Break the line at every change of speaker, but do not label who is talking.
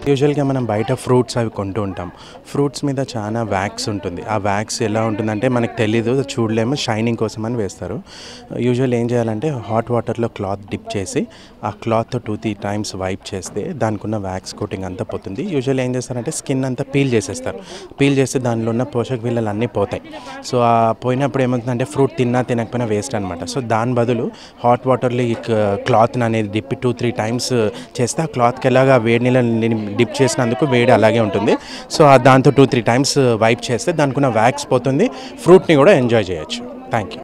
యూజువల్గా మనం బయట ఫ్రూట్స్ అవి కొంటూ ఉంటాం. ఫ్రూట్స్ మీద చాలా వ్యాక్స్ ఉంటుంది. ఆ వ్యాక్స్ ఎలా ఉంటుందంటే మనకు తెలీదు, చూడలేము, షైనింగ్ కోసం అని వేస్తారు. యూజువల్ ఏం చేయాలంటే హాట్ వాటర్లో క్లాత్ డిప్ చేసి ఆ క్లాత్తో 2-3 టైమ్స్ వైప్ చేస్తే దానికి ఉన్న వ్యాక్స్ కోటింగ్ అంతా పోతుంది. యూజువల్ ఏం చేస్తారంటే స్కిన్ అంతా పీల్ చేసేస్తారు. పీల్ చేస్తే దానిలో ఉన్న పోషక విలువలు అన్నీ పోతాయి. సో ఆ పోయినప్పుడు ఏమవుతుందంటే ఫ్రూట్ తిన్నా తినకపోయినా వేస్ట్ అనమాట. సో దాని బదులు హాట్ వాటర్లో ఈ క్లాత్ని అనేది డిప్ 2-3 టైమ్స్ చేస్తే ఆ క్లాత్కి ఎలాగా వేడి నీళ్ళని డిప్ చేసినందుకు వేడి అలాగే ఉంటుంది. సో దాంతో 2-3 టైమ్స్ వైప్ చేస్తే దానికి ఉన్న వ్యాక్స్ పోతుంది, ఫ్రూట్ని కూడా ఎంజాయ్ చేయొచ్చు. Thank you.